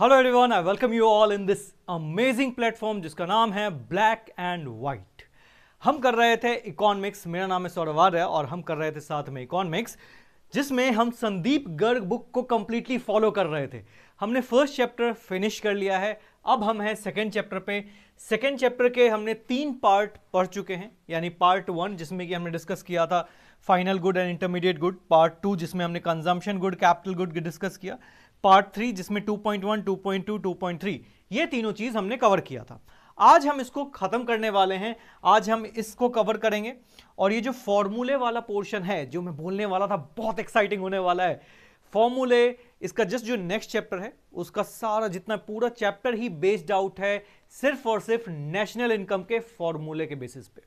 Hello everyone, I welcome you all in this amazing platform जिसका नाम है black and white. हम कर रहे थे इकोनॉमिक्स। मेरा नाम है सौरभ आर्य और हम कर रहे थे साथ में इकोनॉमिक्स, जिसमें हम संदीप गर्ग बुक को कंप्लीटली फॉलो कर रहे थे। हमने फर्स्ट चैप्टर फिनिश कर लिया है, अब हम हैं सेकंड चैप्टर पे। सेकंड चैप्टर के हमने 3 पार्ट पढ़ चुके हैं, यानी पार्ट 1 जिसमें कि हमने डिस्कस किया था final good and intermediate good, part 2 जिसमें हमने consumption good capital good discuss किया, पार्ट 3 जिसमें 2.1 2.2 2.3 ये तीनों चीज हमने कवर किया था। आज हम इसको खत्म करने वाले हैं, आज हम इसको कवर करेंगे। और ये जो फॉर्मूले वाला पोर्शन है जो मैं बोलने वाला था, बहुत एक्साइटिंग होने वाला है। फॉर्मूले, इसका जस्ट जो नेक्स्ट चैप्टर है उसका सारा जितना पूरा चैप्टर ही बेस्ड आउट है सिर्फ और सिर्फ नेशनल इनकम के फॉर्मूले के बेसिस पे।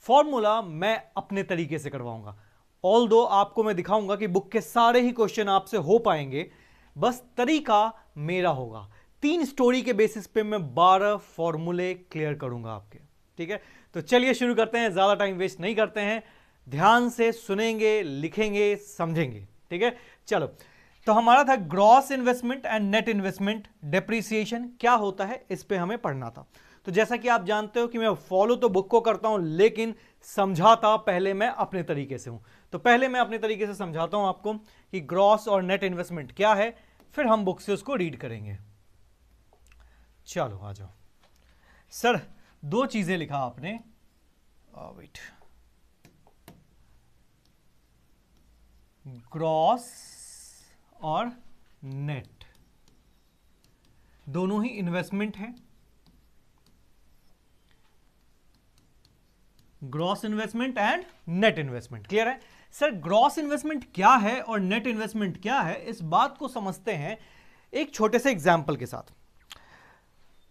फॉर्मूला मैं अपने तरीके से करवाऊंगा, ऑल्दो आपको मैं दिखाऊंगा कि बुक के सारे ही क्वेश्चन आपसे हो पाएंगे, बस तरीका मेरा होगा। 3 स्टोरी के बेसिस पे मैं 12 फॉर्मूले क्लियर करूंगा आपके। ठीक है, तो चलिए शुरू करते हैं, ज्यादा टाइम वेस्ट नहीं करते हैं, ध्यान से सुनेंगे, लिखेंगे, समझेंगे। ठीक है, चलो। तो हमारा था gross investment and net investment depreciation क्या होता है, इस पे हमें पढ़ना था। तो जैसा कि आप जानते हो कि मैं फॉलो तो बुक को करता हूं, लेकिन समझाता पहले मैं अपने तरीके से हूं। तो पहले मैं अपने तरीके से समझाता हूं आपको कि ग्रॉस और नेट इन्वेस्टमेंट क्या है, फिर हम बुक से उसको रीड करेंगे। चलो आ जाओ। सर 2 चीजें लिखा आपने, वेट, ग्रॉस और नेट दोनों ही इन्वेस्टमेंट है। Gross investment and net investment, clear है। सर ग्रॉस इन्वेस्टमेंट क्या है और नेट इन्वेस्टमेंट क्या है, इस बात को समझते हैं एक छोटे से एग्जाम्पल के साथ।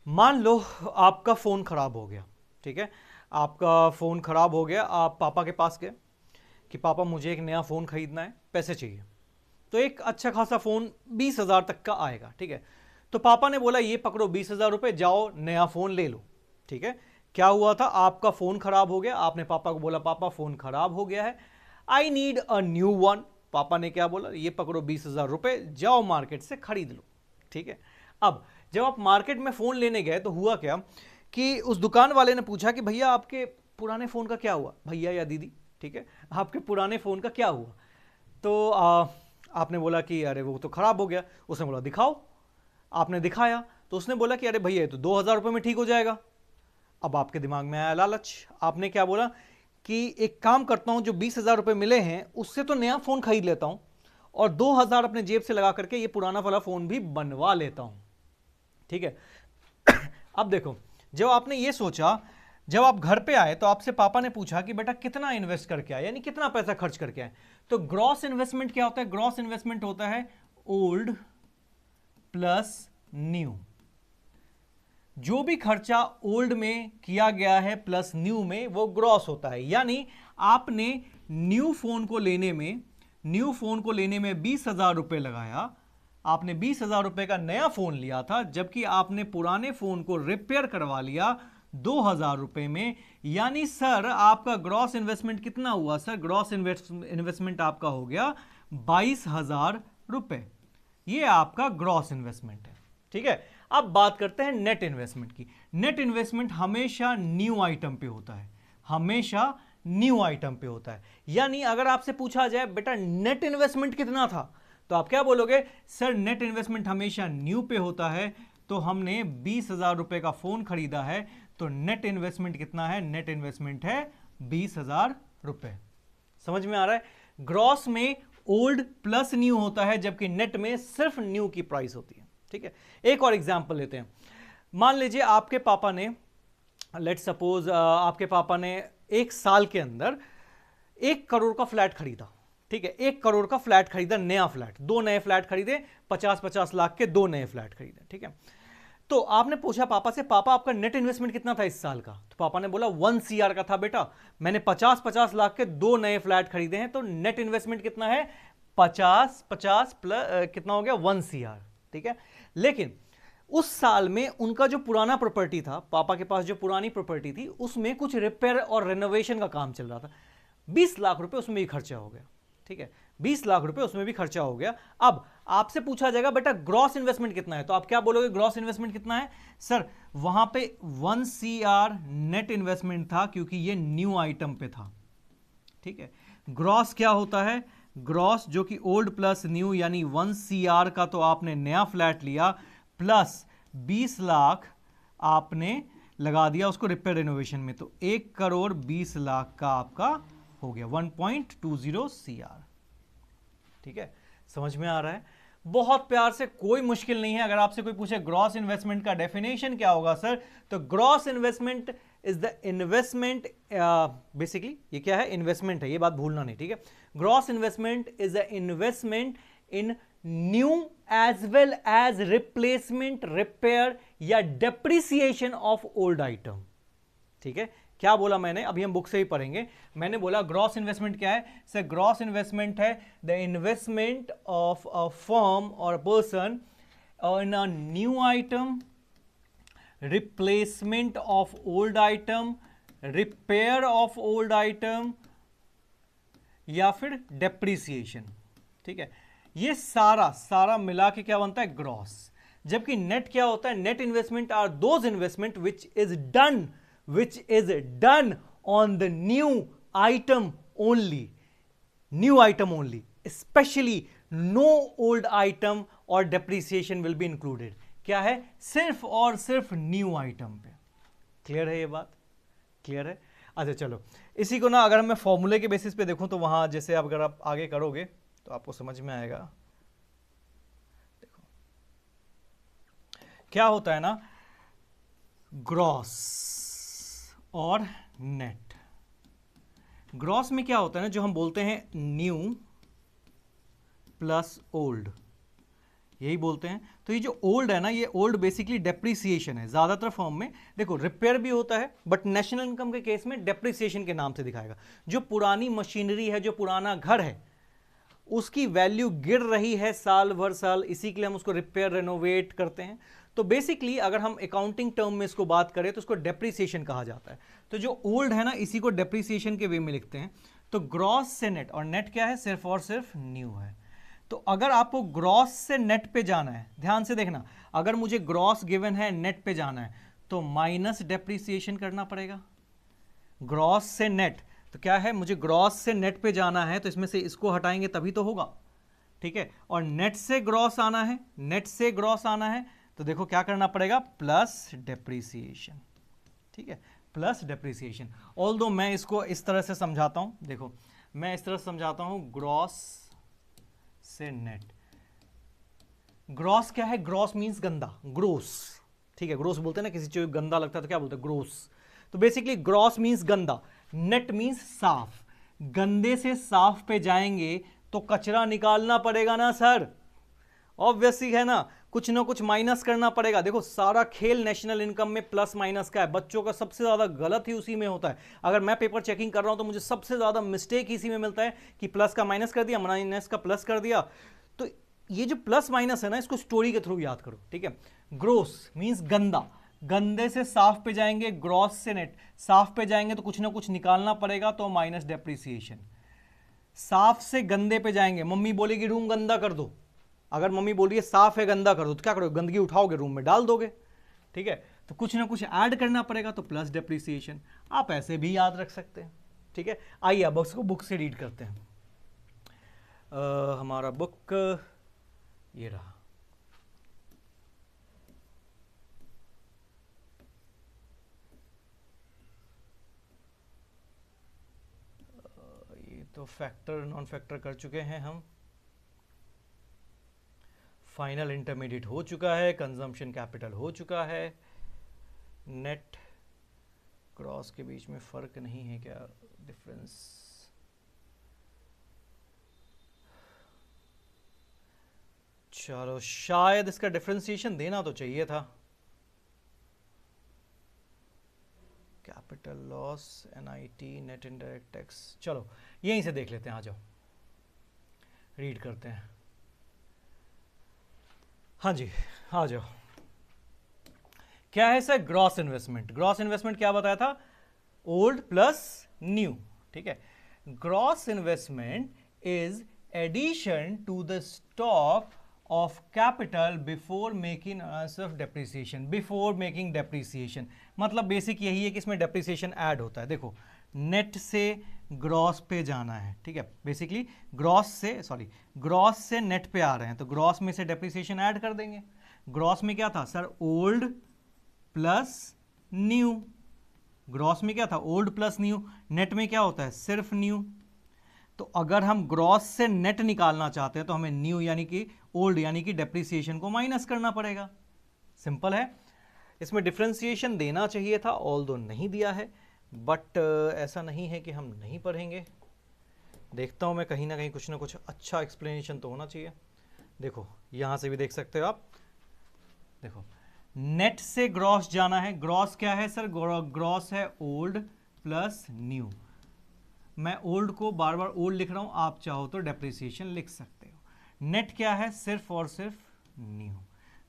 मान लो आपका फोन खराब हो गया, ठीक है, आपका फोन खराब हो गया, आप पापा के पास गए कि पापा मुझे एक नया फोन खरीदना है, पैसे चाहिए। तो एक अच्छा खासा फोन 20,000 तक का आएगा। ठीक है, तो पापा ने बोला ये पकड़ो 20,000 रुपए, जाओ नया फोन ले लो। ठीक है, क्या हुआ था, आपका फोन खराब हो गया, आपने पापा को बोला पापा फोन खराब हो गया है, I need a new one. पापा ने क्या बोला, ये पकड़ो 20,000 रुपए, जाओ मार्केट से खरीद लो। ठीक है, अब जब आप मार्केट में फोन लेने गए तो हुआ क्या कि उस दुकान वाले ने पूछा कि भैया आपके पुराने फोन का क्या हुआ, भैया या दीदी, ठीक है, आपके पुराने फोन का क्या हुआ। तो आपने बोला कि अरे वो तो खराब हो गया। उसने बोला दिखाओ, आपने दिखाया तो उसने बोला कि अरे भैया तो 2,000 रुपये में ठीक हो जाएगा। अब आपके दिमाग में आया लालच, आपने क्या बोला कि एक काम करता हूं, जो 20,000 रुपये मिले हैं उससे तो नया फोन खरीद लेता हूं और 2,000 अपने जेब से लगा करके ये पुराना वाला फोन भी बनवा लेता हूं। ठीक है, अब देखो, जब आपने ये सोचा, जब आप घर पे आए तो आपसे पापा ने पूछा कि बेटा कितना इन्वेस्ट करके आए, यानी कितना पैसा खर्च करके आए। तो ग्रॉस इन्वेस्टमेंट क्या होता है, ग्रॉस इन्वेस्टमेंट होता है ओल्ड प्लस न्यू। जो भी खर्चा ओल्ड में किया गया है प्लस न्यू में, वो ग्रॉस होता है। यानी आपने न्यू फोन को लेने में 20,000 रुपए लगाया, आपने 20,000 रुपए का नया फोन लिया था, जबकि आपने पुराने फोन को रिपेयर करवा लिया 2,000 रुपए में। यानी सर आपका ग्रॉस इन्वेस्टमेंट कितना हुआ, सर ग्रॉस इन्वेस्टमेंट आपका हो गया 22,000 रुपए। ये आपका ग्रॉस इन्वेस्टमेंट है। ठीक है, अब बात करते हैं नेट इन्वेस्टमेंट की। नेट इन्वेस्टमेंट हमेशा न्यू आइटम पे होता है, हमेशा न्यू आइटम पे होता है। यानी अगर आपसे पूछा जाए बेटा नेट इन्वेस्टमेंट कितना था, तो आप क्या बोलोगे, सर नेट इन्वेस्टमेंट हमेशा न्यू पे होता है। तो हमने 20,000 रुपए का फोन खरीदा है, तो नेट इन्वेस्टमेंट कितना है, नेट इन्वेस्टमेंट है 20,000 रुपए। समझ में आ रहा है, ग्रॉस में ओल्ड प्लस न्यू होता है, जबकि नेट में सिर्फ न्यू की प्राइस होती है। ठीक है, एक और एग्जांपल लेते हैं। मान लीजिए आपके पापा ने, लेट्स सपोज आपके पापा ने 1 साल के अंदर 1 करोड़ का फ्लैट खरीदा। ठीक है, 1 करोड़ का फ्लैट खरीदा, नया फ्लैट, 2 नए फ्लैट खरीदे, 50-50 लाख के 2 नए फ्लैट खरीदे। ठीक है, तो आपने पूछा पापा से, पापा आपका नेट इन्वेस्टमेंट कितना था इस साल का। तो पापा ने बोला 1 CR का था बेटा, मैंने 50-50 लाख के 2 नए फ्लैट खरीदे हैं, तो नेट इन्वेस्टमेंट कितना है, 50-50 प्लस कितना हो गया 1 CR। ठीक है, लेकिन उस साल में उनका जो पुराना प्रॉपर्टी था, पापा के पास जो पुरानी प्रॉपर्टी थी, उसमें कुछ रिपेयर और रेनोवेशन का काम चल रहा था, 20 लाख रुपए उसमें ही खर्चा हो गया। ठीक है, 20 लाख रुपए उसमें भी खर्चा हो गया। अब आपसे पूछा जाएगा बेटा ग्रॉस इन्वेस्टमेंट कितना है, तो आप क्या बोलोगे ग्रॉस इन्वेस्टमेंट कितना है? सर वहां पे 1 CR नेट इन्वेस्टमेंट था क्योंकि ये न्यू आइटम पे था, ठीक है। ग्रॉस क्या होता है? ग्रॉस जो कि ओल्ड प्लस न्यू, यानी 1 CR का तो आपने नया फ्लैट लिया प्लस 20 लाख आपने लगा दिया उसको रिपेयर रिनोवेशन में, तो 1,20,00,000 का आपका हो गया 1.20 CR। ठीक है, समझ में आ रहा है? बहुत प्यार से, कोई मुश्किल नहीं है। अगर आपसे कोई पूछे ग्रॉस इन्वेस्टमेंट का डेफिनेशन क्या होगा सर, तो gross investment is the investment, basically ये क्या है? इन्वेस्टमेंट है, ये बात भूलना नहीं, ठीक है। Gross investment is the investment in new as well as replacement, repair या डेप्रिसिएशन ऑफ ओल्ड आइटम। ठीक है, क्या बोला मैंने? अभी हम बुक से ही पढ़ेंगे। मैंने बोला ग्रॉस इन्वेस्टमेंट क्या है सर? ग्रॉस इन्वेस्टमेंट है the investment of a firm और person in a new item, replacement of old item, repair of old item या फिर डेप्रिसिएशन। ठीक है, ये सारा मिला के क्या बनता है? ग्रॉस। जबकि नेट क्या होता है? Net investment are those investment which is done on the new item only, specially no old item और डेप्रिसिएशन विल बी इंक्लूडेड। क्या है? सिर्फ और सिर्फ न्यू आइटम पे। क्लियर है ये बात? क्लियर है? अच्छा चलो, इसी को ना अगर मैं फॉर्मूले के बेसिस पे देखूं तो वहां जैसे अगर आप आगे करोगे तो आपको समझ में आएगा। देखो क्या होता है ना, ग्रॉस और नेट। ग्रॉस में क्या होता है ना, जो हम बोलते हैं न्यू प्लस ओल्ड, यही बोलते हैं। तो ये जो ओल्ड है ना, ये ओल्ड बेसिकली डेप्रिसिएशन है। ज्यादातर फॉर्म में देखो रिपेयर भी होता है, बट नेशनल इनकम के केस में डेप्रिसिएशन के नाम से दिखाएगा। जो पुरानी मशीनरी है, जो पुराना घर है, उसकी वैल्यू गिर रही है साल भर साल, इसी के लिए हम उसको रिपेयर रेनोवेट करते हैं। तो बेसिकली अगर हम अकाउंटिंग टर्म में इसको बात करें तो उसको डेप्रिसिएशन कहा जाता है। तो जो ओल्ड है ना, इसी को डेप्रिसिएशन के वे में लिखते हैं। तो ग्रॉस से नेट, और नेट क्या है? सिर्फ और सिर्फ न्यू है। तो अगर आपको ग्रॉस से नेट पे जाना है, ध्यान से देखना, अगर मुझे ग्रॉस गिवन है, नेट पे जाना है, तो माइनस डेप्रिसिएशन करना पड़ेगा। ग्रॉस से नेट तो क्या है? मुझे ग्रॉस से नेट पे जाना है, तो इसमें से इसको हटाएंगे तभी तो होगा। ठीक है, और नेट से ग्रॉस आना है, नेट से ग्रॉस आना है, तो देखो क्या करना पड़ेगा? Plus depreciation. ठीक है, प्लस डेप्रिसिएशन। ऑल्दो मैं इसको इस तरह से समझाता हूं, देखो मैं इस तरह से समझाता हूं, ग्रॉस से नेट। ग्रॉस क्या है? ग्रॉस मींस गंदा, ग्रोस। ठीक है, ग्रोस बोलते हैं ना, किसी चीज गंदा लगता है तो क्या बोलते हैं? ग्रोस। तो बेसिकली ग्रॉस मींस गंदा, नेट मींस साफ। गंदे से साफ पे जाएंगे तो कचरा निकालना पड़ेगा ना सर, ऑब्वियसली है ना, कुछ ना कुछ माइनस करना पड़ेगा। देखो सारा खेल नेशनल इनकम में प्लस माइनस का है। बच्चों का सबसे ज्यादा गलत ही उसी में होता है। अगर मैं पेपर चेकिंग कर रहा हूं तो मुझे सबसे ज्यादा मिस्टेक इसी में मिलता है कि प्लस का माइनस कर दिया, माइनस का प्लस कर दिया। तो ये जो प्लस माइनस है ना, इसको स्टोरी के थ्रू याद करो। ठीक है, ग्रोस मींस गंदा, गंदे से साफ पे जाएंगे, ग्रॉस से नेट। साफ पे जाएंगे तो कुछ ना कुछ निकालना पड़ेगा, तो माइनस डेप्रिसिएशन। साफ से गंदे पे जाएंगे, मम्मी बोलेगी रूम गंदा कर दो, अगर मम्मी बोल रही है साफ है गंदा कर दो, तो क्या करोगे? गंदगी उठाओगे, रूम में डाल दोगे। ठीक है, तो कुछ ना कुछ ऐड करना पड़ेगा, तो प्लस डेप्रिसिएशन। आप ऐसे भी याद रख सकते हैं। ठीक है, आइए अब उसको बुक से रीड करते हैं। हमारा बुक ये रहा। ये तो फैक्टर नॉन फैक्टर कर चुके हैं हम। फाइनल इंटरमीडिएट हो चुका है, कंजम्पशन कैपिटल हो चुका है। नेट क्रॉस के बीच में फर्क नहीं है क्या? डिफरेंस चलो, शायद इसका डिफरेंशिएशन देना तो चाहिए था। Capital loss, NIT, net indirect tax. चलो यहीं से देख लेते हैं, आ जाओ रीड करते हैं। हाँ जी, आ जाओ। क्या है sir? Gross investment. Gross investment क्या बताया था? Old plus new. ठीक है, gross investment is addition to the stock of capital before making of depreciation, before making depreciation। मतलब बेसिक यही है कि इसमें depreciation ऐड होता है। देखो नेट से ग्रॉस पे जाना है, ठीक है, बेसिकली ग्रॉस से नेट पे आ रहे हैं, तो ग्रॉस में से डेप्रिसिएशन ऐड कर देंगे। ग्रॉस में क्या था sir, old plus new. Gross में क्या था, ओल्ड प्लस न्यू। नेट में क्या होता है, सिर्फ न्यू। तो अगर हम ग्रॉस से नेट निकालना चाहते हैं तो हमें न्यू यानी कि ओल्ड यानी कि डेप्रिसिएशन को माइनस करना पड़ेगा। सिंपल है। इसमें डिफरेंशिएशन देना चाहिए था, ऑल्दो नहीं दिया है, बट ऐसा नहीं है कि हम नहीं पढ़ेंगे। देखता हूं मैं, कहीं ना कहीं कुछ ना कुछ अच्छा एक्सप्लेनेशन तो होना चाहिए। देखो यहां से भी देख सकते हो आप, देखो नेट से ग्रॉस जाना है। ग्रॉस क्या है सर, ग्रॉस है ओल्ड प्लस न्यू। मैं ओल्ड को बार बार ओल्ड लिख रहा हूं, आप चाहो तो डेप्रिसिएशन लिख सकते हो। नेट क्या है, सिर्फ और सिर्फ न्यू।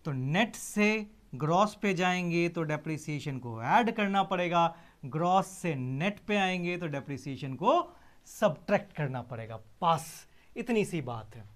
तो नेट से ग्रॉस पे जाएंगे तो डेप्रिसिएशन को ऐड करना पड़ेगा, ग्रॉस से नेट पे आएंगे तो डेप्रिसिएशन को सबट्रैक्ट करना पड़ेगा। पास, इतनी सी बात है।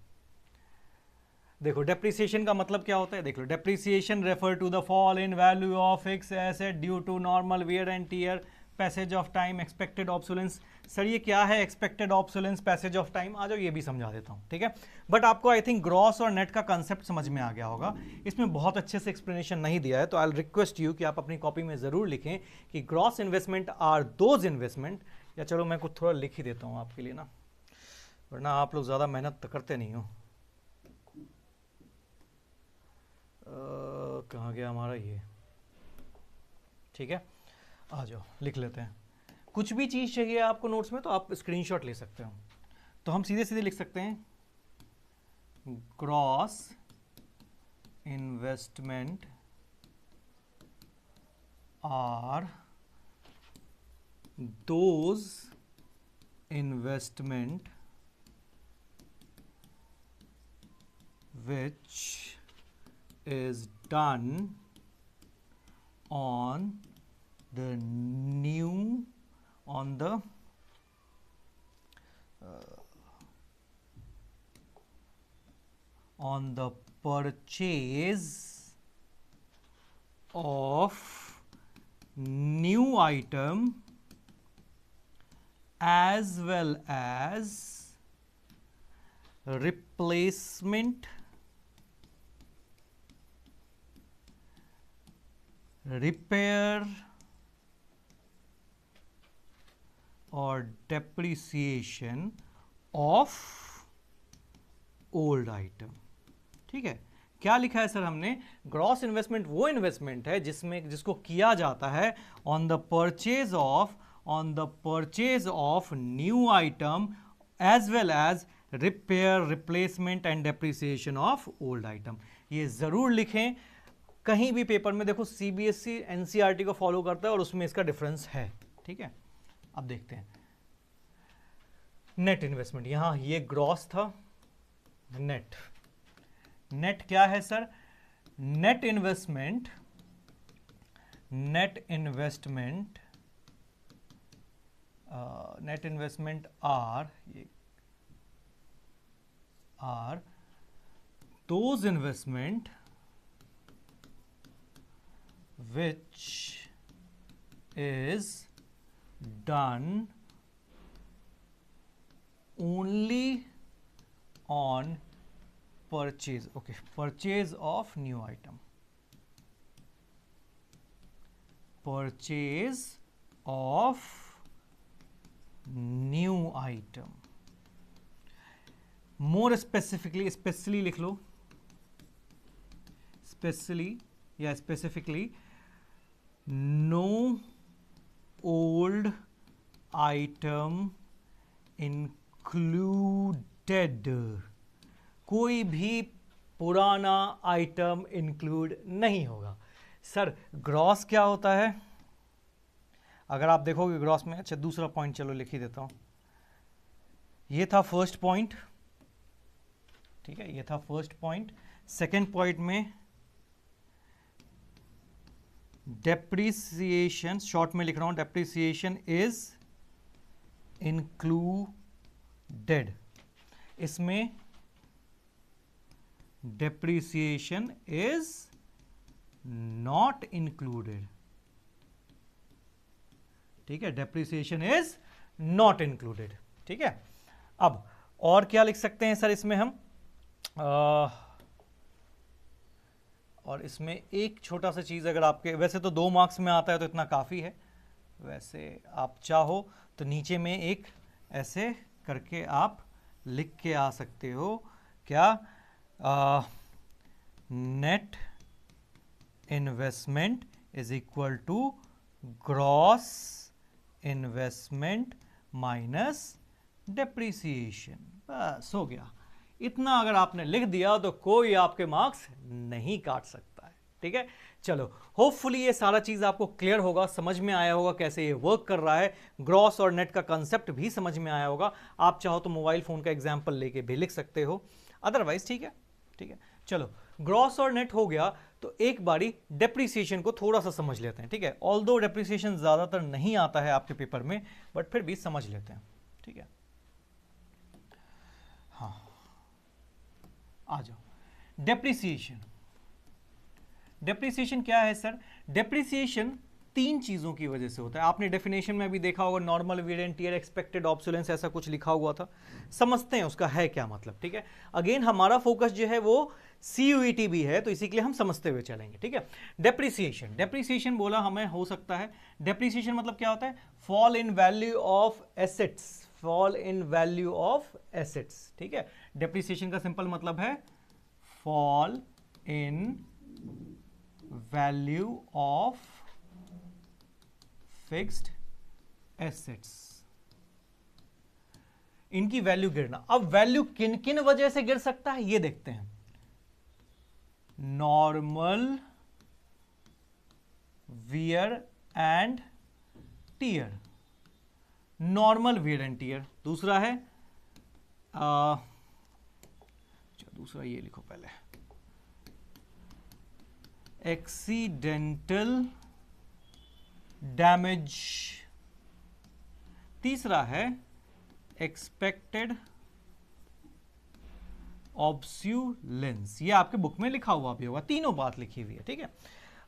देखो डेप्रिसिएशन का मतलब क्या होता है, देख लो, depreciation refer to the fall in value of fix asset due to normal wear and tear, passage of time, expected obsolescence. Sir ये क्या है expected obsolescence, passage of time, आ जाओ ये भी समझा देता हूं, ठीक है। बट आपको आई थिंक ग्रॉस और नेट का कंसेप्ट समझ में आ गया होगा। इसमें बहुत अच्छे से एक्सप्लेनेशन नहीं दिया है, तो आई रिक्वेस्ट यू कि आप अपनी कॉपी में जरूर लिखें कि gross investment are those investment, या चलो मैं कुछ थोड़ा लिख ही देता हूं आपके लिए ना, वरना आप लोग ज़्यादा मेहनत तो करते नहीं हो। कहाँ गया हमारा ये, ठीक है, आ जाओ लिख लेते हैं। कुछ भी चीज़ चाहिए आपको नोट्स में तो आप स्क्रीनशॉट ले सकते हो। तो हम सीधे सीधे लिख सकते हैं, gross investment are those investment which is done on the purchase of new item as well as replacement, repair और depreciation of old item। ठीक है, क्या लिखा है सर हमने, ग्रॉस इन्वेस्टमेंट वो इन्वेस्टमेंट है जिसको किया जाता है on the purchase of new item as well as repair, replacement and depreciation of old item. ये जरूर लिखें, कहीं भी पेपर में देखो सीबीएसई एनसीईआरटी को फॉलो करता है और उसमें इसका डिफरेंस है, ठीक है। अब देखते हैं नेट इन्वेस्टमेंट, यहां ये ग्रॉस था, नेट क्या है sir, net investment are those investment which is done only on purchase, okay, purchase of new item, purchase of new item, more specifically लिख लो, specifically no old item included, कोई भी पुराना item include नहीं होगा। Sir gross क्या होता है, अगर आप देखोगे ग्रॉस में, अच्छा दूसरा पॉइंट चलो लिख ही देता हूं, ये था फर्स्ट पॉइंट, ठीक है, ये था फर्स्ट पॉइंट। सेकेंड पॉइंट में डेप्रिसिएशन, शॉर्ट में लिख रहा हूं, डेप्रिसिएशन इज इंक्लूडेड। इसमें डेप्रिसिएशन इज नॉट इंक्लूडेड। ठीक है, डेप्रिसिएशन इज नॉट इंक्लूडेड। ठीक है, अब और क्या लिख सकते हैं सर इसमें हम, और इसमें एक छोटा सा चीज, अगर आपके वैसे तो 2 मार्क्स में आता है तो इतना काफी है, वैसे आप चाहो तो नीचे में एक ऐसे करके आप लिख के आ सकते हो, क्या, net investment is equal to gross investment minus depreciation. बस हो गया। इतना अगर आपने लिख दिया तो कोई आपके मार्क्स नहीं काट सकता है। ठीक है, चलो होपफुली ये सारा चीज आपको क्लियर होगा, समझ में आया होगा कैसे ये वर्क कर रहा है, ग्रॉस और नेट का कंसेप्ट भी समझ में आया होगा। आप चाहो तो मोबाइल फोन का एग्जांपल लेके भी लिख सकते हो, अदरवाइज ठीक है। ठीक है, चलो ग्रॉस और नेट हो गया, तो एक बारी डेप्रिसिएशन को थोड़ा सा समझ लेते हैं। ठीक है, ऑल्दो डेप्रिसिएशन ज्यादातर नहीं आता है आपके पेपर में, बट फिर भी समझ लेते हैं। ठीक है, हाँ आ जाओ। डेप्रिसिएशन, डेप्रिसिएशन क्या है सर? डेप्रिसिएशन 3 चीजों की वजह से होता है। आपने डेफिनेशन में भी देखा होगा, normal wear and tear, expected obsolescence, ऐसा कुछ लिखा हुआ था। समझते हैं उसका है क्या मतलब। ठीक है, अगेन हमारा फोकस जो है वो CUET भी है, तो इसी के लिए हम समझते हुए चलेंगे। ठीक है, डेप्रिसिएशन, डेप्रिसिएशन बोला हमें हो सकता है, डेप्रिसिएशन मतलब क्या होता है? Fall in value of assets, fall in value of assets. ठीक है, डेप्रिसिएशन का सिंपल मतलब है fall in value of fixed assets, इनकी वैल्यू गिरना। अब वैल्यू किन किन वजह से गिर सकता है ये देखते हैं। Normal wear and tier, normal wear and tier. दूसरा है दूसरा ये लिखो पहले, एक्सीडेंटल डैमेज। तीसरा है एक्सपेक्टेड ऑब्स्यूलेंस। ये आपके बुक में लिखा हुआ भी होगा, तीनों बात लिखी हुई है। ठीक है,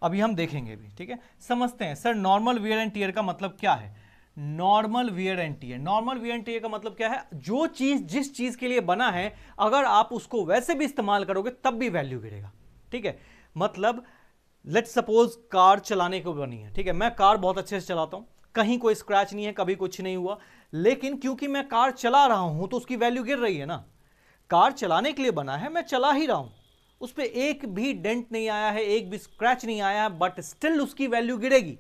अभी हम देखेंगे भी। ठीक है, समझते हैं sir normal wear and tier का मतलब क्या है। Normal wear and tier, normal wear and tier का मतलब क्या है? जो चीज जिस चीज के लिए बना है, अगर आप उसको वैसे भी इस्तेमाल करोगे तब भी वैल्यू गिरेगा। ठीक है, मतलब लेट्स सपोज कार चलाने को बनी है। ठीक है, मैं कार बहुत अच्छे से चलाता हूं, कहीं कोई स्क्रैच नहीं है, कभी कुछ नहीं हुआ, लेकिन क्योंकि मैं कार चला रहा हूं तो उसकी वैल्यू गिर रही है ना। कार चलाने के लिए बना है, मैं चला ही रहा हूं, उस पर एक भी डेंट नहीं आया है, एक भी स्क्रैच नहीं आया है, बट स्टिल उसकी वैल्यू गिरेगी।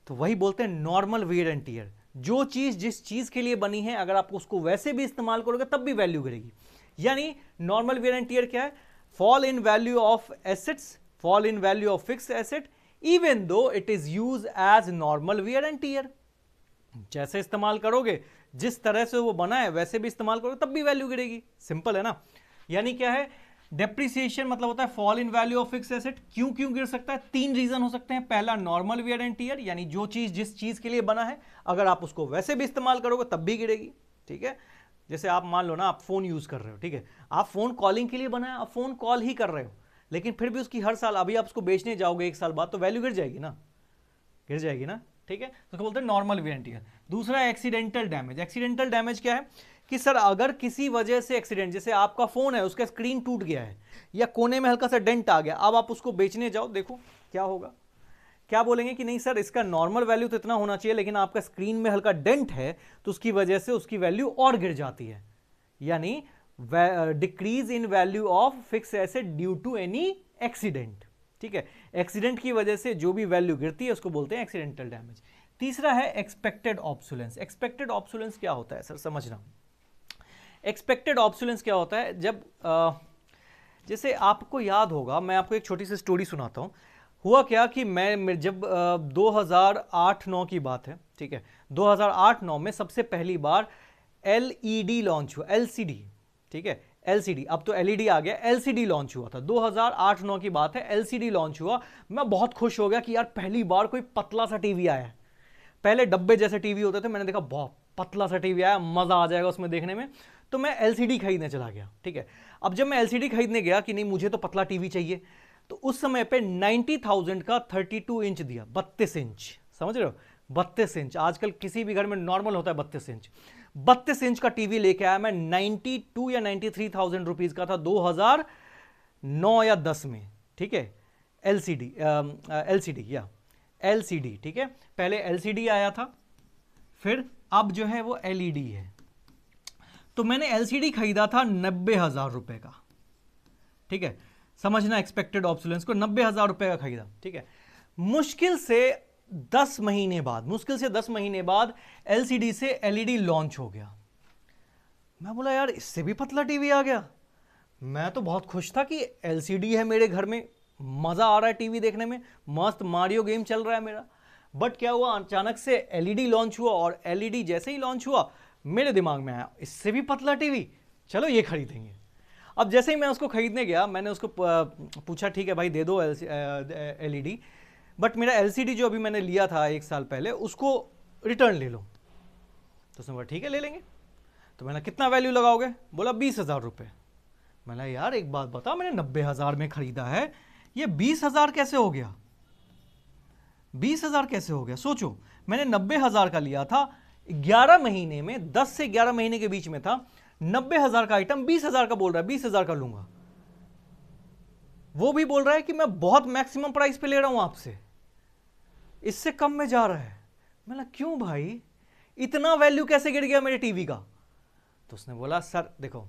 तो वही बोलते हैं नॉर्मल वियर एंड टियर। जो चीज जिस चीज के लिए बनी है, अगर आप उसको वैसे भी इस्तेमाल करोगे तब भी वैल्यू गिरेगी। यानी नॉर्मल वियर एंड टियर क्या है? Fall in value of assets, fall in value of fixed asset even though it is used as normal wear and tear। जैसे इस्तेमाल करोगे, जिस तरह से वो बना है वैसे भी इस्तेमाल करोगे तब भी वैल्यू गिरेगी। सिंपल है ना। यानी क्या है? डेप्रिसिएशन मतलब होता है fall in value of fixed asset. क्यों क्यों गिर सकता है? 3 रीजन हो सकते हैं। पहला नॉर्मल वियर एंड टियर, यानी जो चीज जिस चीज के लिए बना है, अगर आप उसको वैसे भी इस्तेमाल करोगे तब भी गिरेगी। ठीक है, जैसे आप मान लो ना, आप फोन यूज कर रहे हो। ठीक है, आप फोन कॉलिंग के लिए बना है, आप फोन कॉल ही कर रहे हो, लेकिन फिर भी उसकी हर साल, अभी आप उसको बेचने जाओगे 1 साल बाद, तो वैल्यू गिर जाएगी ना, गिर जाएगी ना। ठीक है, तो क्या बोलते हैं? Normal wear and tier. दूसरा है एक्सीडेंटल डैमेज। एक्सीडेंटल डैमेज क्या है? कि सर अगर किसी वजह से एक्सीडेंट, जैसे आपका फोन है, उसका स्क्रीन टूट गया है या कोने में हल्का सा डेंट आ गया, अब आप उसको बेचने जाओ, देखो क्या होगा। क्या बोलेंगे कि नहीं सर इसका नॉर्मल वैल्यू तो इतना होना चाहिए, लेकिन आपका स्क्रीन में हल्का डेंट है तो उसकी वजह से उसकी वैल्यू और गिर जाती है। यानी decrease in value of fixed asset due to any accident. ठीक है, एक्सीडेंट की वजह से जो भी वैल्यू गिरती है उसको बोलते हैं एक्सीडेंटल डैमेज। तीसरा है एक्सपेक्टेड ऑब्सोलेंस। एक्सपेक्टेड ऑब्सोलेंस क्या होता है सर? समझना, एक्सपेक्टेड ऑब्सोलेंस क्या होता है? जब जैसे आपको याद होगा, मैं आपको एक छोटी सी स्टोरी सुनाता हूं। हुआ क्या कि मैं जब 2008-9 की बात है। ठीक है, 2008-9 में सबसे पहली बार LED लॉन्च हुआ, LCD। ठीक है, LCD, अब तो LED आ गया, LCD लॉन्च हुआ था। 2008-9 की बात है, LCD लॉन्च हुआ। मैं बहुत खुश हो गया कि यार पहली बार कोई पतला सा टीवी आया है। पहले डब्बे जैसे टीवी होते थे, मैंने देखा बहुत पतला सा टीवी आया, मजा आ जाएगा उसमें देखने में। तो मैं एलसीडी खरीदने चला गया, ठीक है। अब जब मैं एलसीडी खरीदने गया कि नहीं मुझे तो पतला टीवी चाहिए, तो उस समय पे 90,000 का 32 इंच दिया, 32 इंच, समझ रहे हो, 32 इंच। आजकल किसी भी घर में नॉर्मल होता है 32 इंच। 32 इंच का टीवी लेके आया मैं, 92 या 93,000 रुपीज का था 2009 या 10 में, ठीक है। एलसीडी या एलसीडी, ठीक है। पहले एलसीडी आया था, फिर अब जो है वो एलईडी है। तो मैंने एलसीडी खरीदा था 90,000 रुपए का, ठीक है। समझना एक्सपेक्टेड ऑब्सोलेंस को, 90,000 रुपए का खरीदा, ठीक है। मुश्किल से 10 महीने बाद एलसीडी से एलईडी लॉन्च हो गया। मैं बोला यार इससे भी पतला टीवी आ गया। मैं तो बहुत खुश था कि एलसीडी है मेरे घर में, मजा आ रहा है टीवी देखने में, मस्त मारियो गेम चल रहा है मेरा। बट क्या हुआ, अचानक से एलईडी लॉन्च हुआ, और एलईडी जैसे ही लॉन्च हुआ मेरे दिमाग में आया इससे भी पतला टीवी, चलो ये खरीदेंगे। अब जैसे ही मैं उसको खरीदने गया, मैंने उसको पूछा ठीक है भाई दे दो एलईडी, बट मेरा एलसीडी जो अभी मैंने लिया था 1 साल पहले उसको रिटर्न ले लो। तो उसने बोला ठीक है ले लेंगे। तो मैंने कितना वैल्यू लगाओगे, बोला 20,000 रुपये। मैंने यार एक बात बता, मैंने 90,000 में खरीदा है, ये 20,000 कैसे हो गया, 20,000 कैसे हो गया। सोचो मैंने 90,000 का लिया था, 11 महीने में, 10 से 11 महीने के बीच में था, 90,000 का आइटम 20,000 का बोल रहा है, 20,000 का लूंगा। वो भी बोल रहा है कि मैं बहुत मैक्सिमम प्राइस पे ले रहा हूं आपसे, इससे कम में जा रहा है। मैं क्यों भाई, इतना वैल्यू कैसे गिर गया मेरे टीवी का। तो उसने बोला सर देखो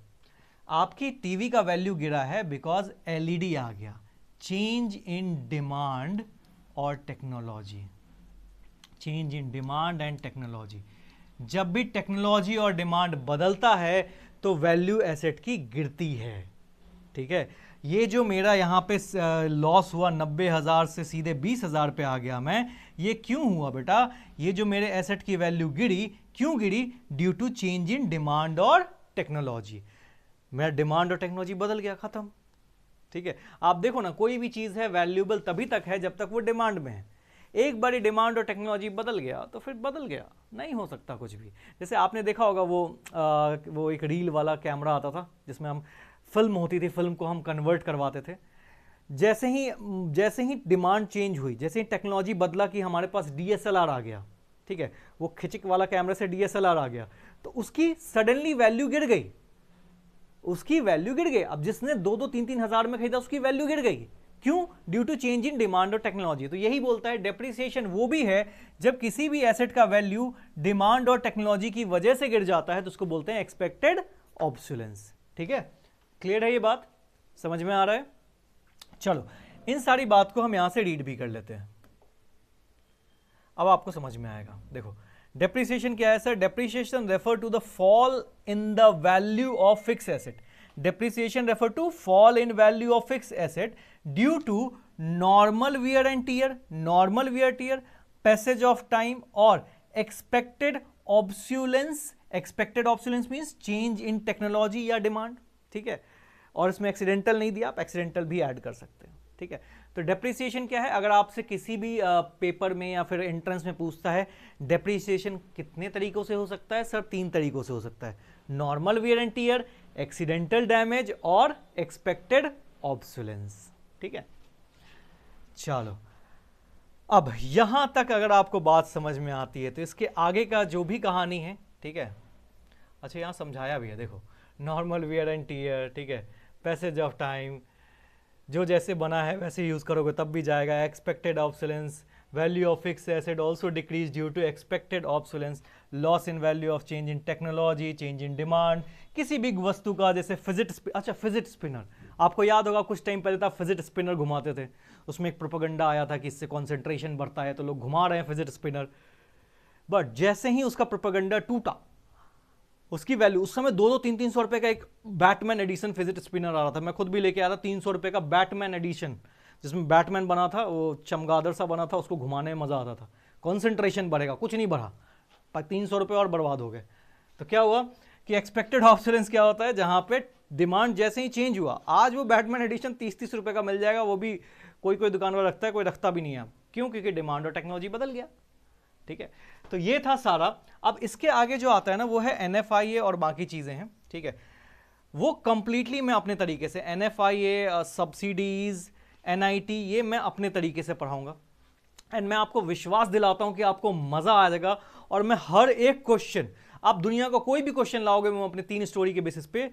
आपकी टीवी का वैल्यू गिरा है बिकॉज एलईडी आ गया, चेंज इन डिमांड और technology, change in demand and technology. जब भी टेक्नोलॉजी और डिमांड बदलता है तो वैल्यू एसेट की गिरती है, ठीक है। ये जो मेरा यहाँ पे लॉस हुआ 90,000 से सीधे 20,000 पे आ गया मैं, ये क्यों हुआ बेटा, ये जो मेरे एसेट की वैल्यू गिरी, क्यों गिरी, due to change in demand और टेक्नोलॉजी। मेरा डिमांड और टेक्नोलॉजी बदल गया, खत्म, ठीक है। आप देखो ना कोई भी चीज़ है वैल्यूएबल तभी तक है जब तक वो डिमांड में है। एक बार डिमांड और टेक्नोलॉजी बदल गया तो फिर बदल गया, नहीं हो सकता कुछ भी। जैसे आपने देखा होगा वो एक रील वाला कैमरा आता था जिसमें हम फिल्म होती थी, फिल्म को हम कन्वर्ट करवाते थे। जैसे ही डिमांड चेंज हुई, जैसे ही टेक्नोलॉजी बदला कि हमारे पास DSLR आ गया, ठीक है, वो खिचक वाला कैमरा से DSLR आ गया, तो उसकी सडनली वैल्यू गिर गई, उसकी वैल्यू गिर गई। अब जिसने 2-2, 3-3 हज़ार में खरीदा उसकी वैल्यू गिर गई, क्यों, due to change in demand और टेक्नोलॉजी। तो यही बोलता है डेप्रिसिएशन वो भी है जब किसी भी एसेट का वैल्यू डिमांड और टेक्नोलॉजी की वजह से गिर जाता है तो उसको बोलते हैं एक्सपेक्टेड ऑब्सोलेंस, ठीक है। क्लियर है ये बात, समझ में आ रहा है। चलो इन सारी बात को हम यहां से रीड भी कर लेते हैं, अब आपको समझ में आएगा। देखो डेप्रिसिएशन क्या है sir, depreciation refer to the fall in the value of fix asset. Depreciation refer to fall in value of fix asset due to normal wear and tear, normal wear tear, passage of time और expected obsolescence. एक्सपेक्टेड change in technology इन टेक्नोलॉजी या demand, ठीक है। और इसमें accidental नहीं दिया, आप एक्सीडेंटल भी ऐड कर सकते हैं, ठीक है। तो डेप्रिसिएशन क्या है, अगर आपसे किसी भी पेपर में या फिर एंट्रेंस में पूछता है डेप्रिसिएशन कितने तरीकों से हो सकता है, सर 3 तरीकों से हो सकता है, normal wear and tear, accidental damage और एक्सपेक्टेड ऑब्सोलेंस, ठीक है। चलो अब यहां तक अगर आपको बात समझ में आती है तो इसके आगे का जो भी कहानी है, ठीक है। अच्छा यहां समझाया भी है, देखो नॉर्मल वियर एंड टीयर, ठीक है, पैसेज ऑफ टाइम, जो जैसे बना है वैसे यूज करोगे तब भी जाएगा। Expected obsolescence, value of fix asset also decrease due to expected obsolescence, loss in value of change in technology, change in demand, किसी भी वस्तु का, जैसे फिजिट स्पिनर, आपको याद होगा कुछ टाइम पहले था फिजिट स्पिनर घुमाते थे, उसमें एक प्रोपेगेंडा आया था कि इससे कॉन्सेंट्रेशन बढ़ता है तो लोग घुमा रहे हैं फिजिट स्पिनर। बट जैसे ही उसका प्रोपेगेंडा टूटा, उसकी वैल्यू उस समय 200, 300 रुपए का एक बैटमैन एडिशन फिजिट स्पिनर आ रहा था, मैं खुद भी लेके आया था 300 रुपए का बैटमैन एडिशन, जिसमें बैटमैन बना था, वो चमगादड़ सा बना था, उसको घुमाने में मजा आता था, कॉन्सेंट्रेशन बढ़ेगा, कुछ नहीं बढ़ा, 300 रुपए और बर्बाद हो गए। तो क्या हुआ कि एक्सपेक्टेड ऑब्सोलेंस क्या होता है, जहां पे डिमांड जैसे ही चेंज हुआ, आज वो बैटमैन एडिशन 30-30 रुपए का मिल जाएगा, वो भी कोई दुकान वाला रखता है, कोई रखता भी नहीं है, क्यों, क्योंकि डिमांड और टेक्नोलॉजी बदल गया, ठीक है। तो ये था सारा। अब इसके आगे जो आता है ना वो है NFIA और बाकी चीजें हैं, ठीक है, वो कंप्लीटली मैं अपने तरीके से NFIA, सब्सिडीज, NIT, ये मैं अपने तरीके से पढ़ाऊंगा। एंड मैं आपको विश्वास दिलाता हूं कि आपको मजा आ जाएगा। और मैं हर एक क्वेश्चन, आप दुनिया का कोई भी क्वेश्चन लाओगे, मैं अपने 3 स्टोरी के बेसिस पे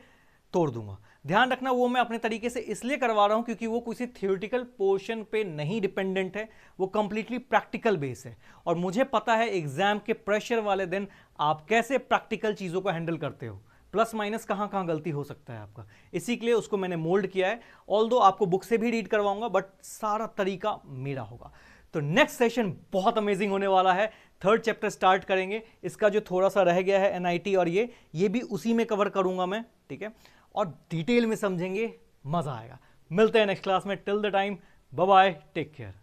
तोड़ दूंगा। ध्यान रखना, वो मैं अपने तरीके से इसलिए करवा रहा हूं क्योंकि वो किसी थियोरेटिकल पोर्शन पे नहीं डिपेंडेंट है, वो कंप्लीटली प्रैक्टिकल बेस है। और मुझे पता है एग्जाम के प्रेशर वाले दिन आप कैसे प्रैक्टिकल चीजों को हैंडल करते हो, प्लस माइनस कहां कहां गलती हो सकता है आपका, इसी के लिए उसको मैंने मोल्ड किया है। ऑल्दो आपको बुक से भी रीड करवाऊंगा, बट सारा तरीका मेरा होगा। तो नेक्स्ट सेशन बहुत अमेजिंग होने वाला है। 3rd चैप्टर स्टार्ट करेंगे, इसका जो थोड़ा सा रह गया है NIT और ये भी उसी में कवर करूंगा मैं, ठीक है, और डिटेल में समझेंगे, मजा आएगा। मिलते हैं नेक्स्ट क्लास में। Till the time, bye bye, take care.